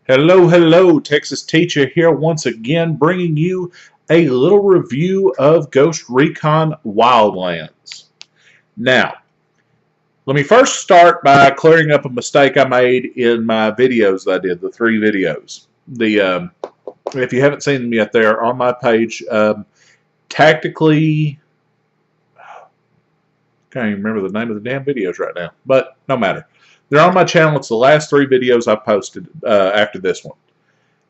Hello, hello, Texas Teacher here once again, bringing you a little review of Ghost Recon Wildlands. Now, let me first start by clearing up a mistake I made in my videos that I did, the 3 videos. If you haven't seen them yet, they're on my page. Tactically, can't even remember the name of the damn videos right now, but no matter. They're on my channel. It's the last 3 videos I posted after this one.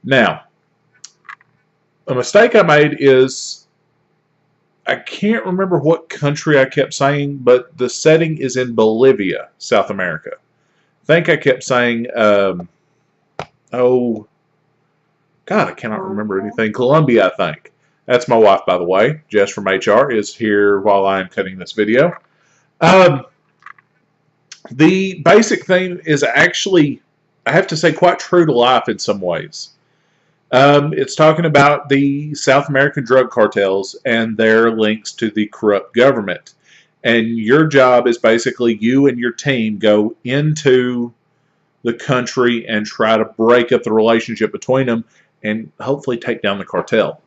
Now, a mistake I made is I can't remember what country I kept saying, but the setting is in Bolivia, South America. I think I kept saying, oh, God, I cannot remember anything. Colombia, I think. That's my wife, by the way. Jess from HR is here while I am cutting this video. The basic theme is actually, I have to say, quite true to life in some ways. It's talking about the South American drug cartels and their links to the corrupt government. And your job is basically you and your team go into the country and try to break up the relationship between them and hopefully take down the cartel.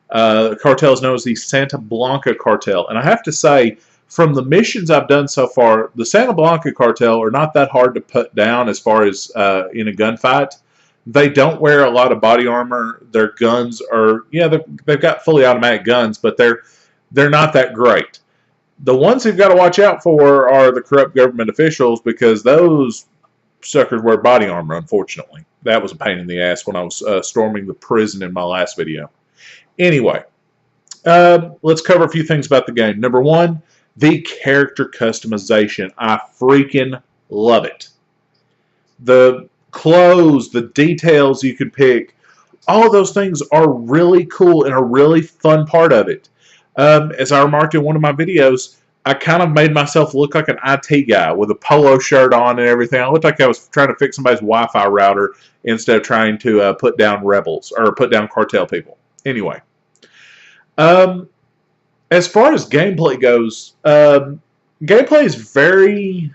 The cartel is known as the Santa Blanca cartel. And I have to say, from the missions I've done so far, the Santa Blanca cartel are not that hard to put down as far as in a gunfight. They don't wear a lot of body armor. Their guns are, yeah, they've got fully automatic guns, but they're not that great. The ones you've got to watch out for are the corrupt government officials, because those suckers wear body armor, unfortunately. That was a pain in the ass when I was storming the prison in my last video. Anyway, let's cover a few things about the game. Number 1, the character customization. I freaking love it. The clothes, the details you can pick, all of those things are really cool and a really fun part of it. As I remarked in one of my videos, I kind of made myself look like an IT guy with a polo shirt on and everything. I looked like I was trying to fix somebody's Wi-Fi router instead of trying to put down rebels or put down cartel people. Anyway. As far as gameplay goes, gameplay is very...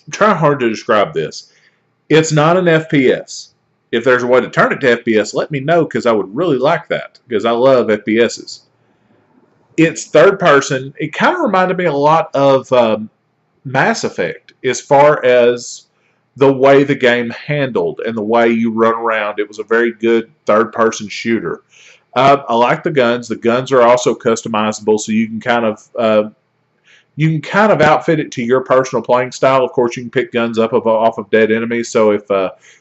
I'm trying hard to describe this. It's not an FPS. If there's a way to turn it to FPS, let me know, because I would really like that, because I love FPSs. It's third person. It kind of reminded me a lot of Mass Effect as far as the way the game handled and the way you run around. It was a very good third person shooter. I like the guns. The guns are also customizable, so you can kind of outfit it to your personal playing style. Of course, you can pick guns up off of dead enemies. So if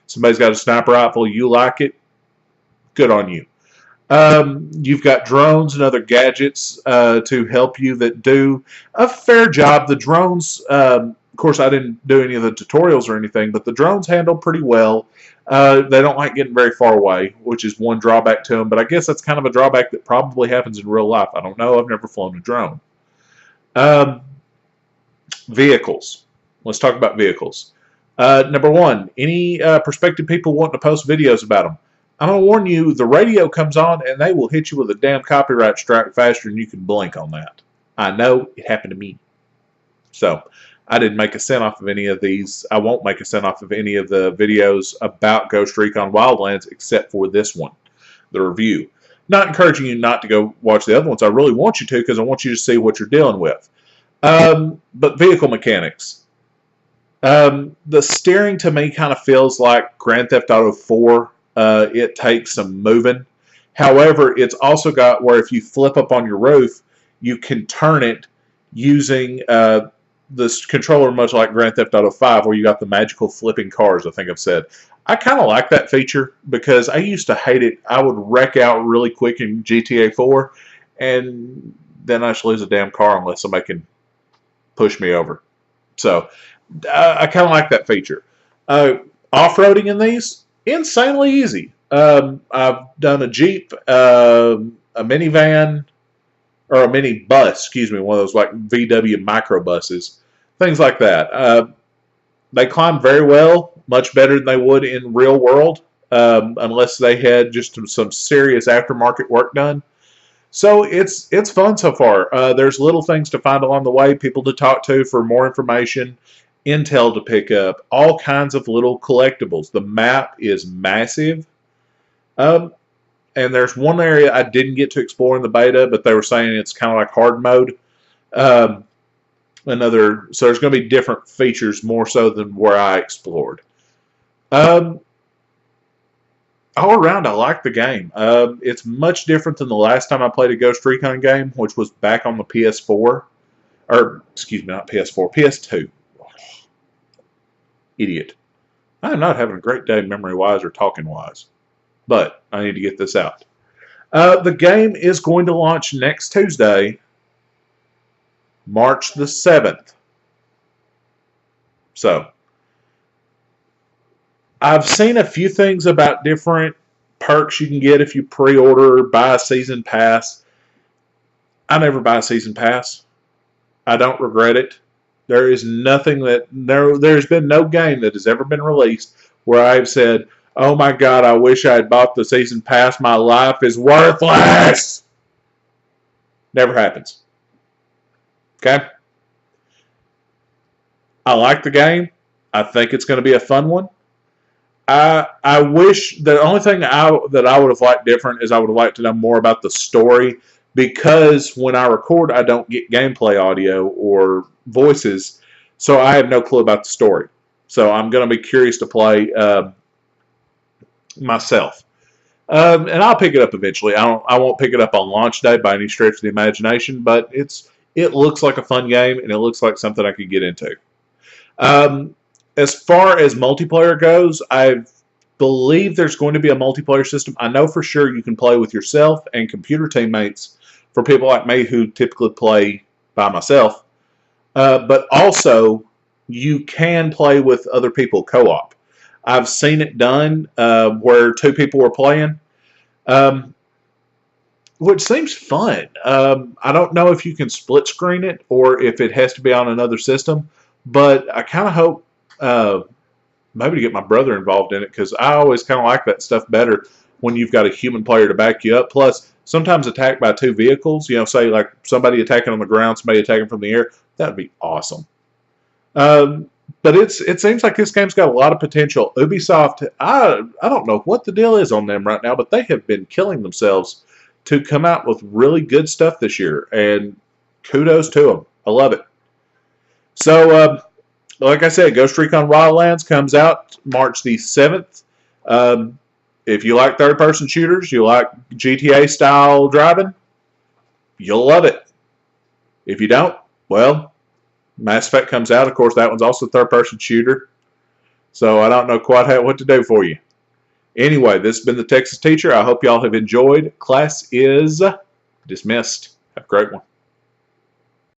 somebody's got a sniper rifle, you like it, good on you. You've got drones and other gadgets to help you that do a fair job. The drones, of course, I didn't do any of the tutorials or anything, but the drones handle pretty well. They don't like getting very far away, which is one drawback to them. But I guess that's kind of a drawback that probably happens in real life. I don't know. I've never flown a drone. Vehicles. Let's talk about vehicles. Number 1, any prospective people wanting to post videos about them. I'm going to warn you, the radio comes on and they will hit you with a damn copyright strike faster than you can blink on that. I know, it happened to me. So, I didn't make a cent off of any of these. I won't make a cent off of any of the videos about Ghost Recon Wildlands except for this one, the review. Not encouraging you not to go watch the other ones. I really want you to, because I want you to see what you're dealing with. But vehicle mechanics. The steering to me kind of feels like Grand Theft Auto 4. It takes some moving. However, it's also got where if you flip up on your roof, you can turn it using this controller much like Grand Theft Auto 5, where you got the magical flipping cars, I think I've said. I kind of like that feature, because I used to hate it. I would wreck out really quick in GTA 4, and then I should lose a damn car unless somebody can push me over. So, I kind of like that feature. Off-roading in these, insanely easy. I've done a Jeep, a minivan, or a mini bus, excuse me, one of those like VW microbuses, things like that. They climb very well, much better than they would in real world, unless they had just some serious aftermarket work done. So it's fun so far. There's little things to find along the way, people to talk to for more information, intel to pick up, all kinds of little collectibles. The map is massive. And there's one area I didn't get to explore in the beta, but they were saying it's kind of like hard mode. So there's going to be different features more so than where I explored. All around, I like the game. It's much different than the last time I played a Ghost Recon game, which was back on the PS4. Or, excuse me, not PS4, PS2. Idiot. I'm not having a great day memory-wise or talking-wise. But I need to get this out. The game is going to launch next Tuesday, March the 7th. So, I've seen a few things about different perks you can get if you pre-order or buy a season pass. I never buy a season pass. I don't regret it. There is nothing there's been no game that has ever been released where I've said, oh my God, I wish I had bought the season pass. My life is worthless. Never happens. Okay? I like the game. I think it's going to be a fun one. I wish the only thing that I would have liked different is I would have liked to know more about the story, because when I record I don't get gameplay audio or voices, so I have no clue about the story. So I'm going to be curious to play myself. And I'll pick it up eventually. I won't pick it up on launch day by any stretch of the imagination, but it looks like a fun game, and it looks like something I could get into. As far as multiplayer goes, I believe there's going to be a multiplayer system. I know for sure you can play with yourself and computer teammates for people like me who typically play by myself. But also, you can play with other people co-op. I've seen it done where two people were playing, which seems fun. I don't know if you can split screen it or if it has to be on another system, but I kind of hope maybe to get my brother involved in it, because I always kind of like that stuff better when you've got a human player to back you up. Plus, sometimes attacked by two vehicles, say like somebody attacking on the ground, somebody attacking from the air, that would be awesome. But it seems like this game's got a lot of potential. Ubisoft, I don't know what the deal is on them right now, but they have been killing themselves to come out with really good stuff this year, and kudos to them. I love it. So, like I said, Ghost Recon Wildlands comes out March the 7th. If you like third-person shooters, you like GTA-style driving, you'll love it. If you don't, well, Mass Effect comes out. Of course, that one's also a third-person shooter. So I don't know quite what to do for you. Anyway, this has been the Texas Teacher. I hope y'all have enjoyed. Class is dismissed. Have a great one.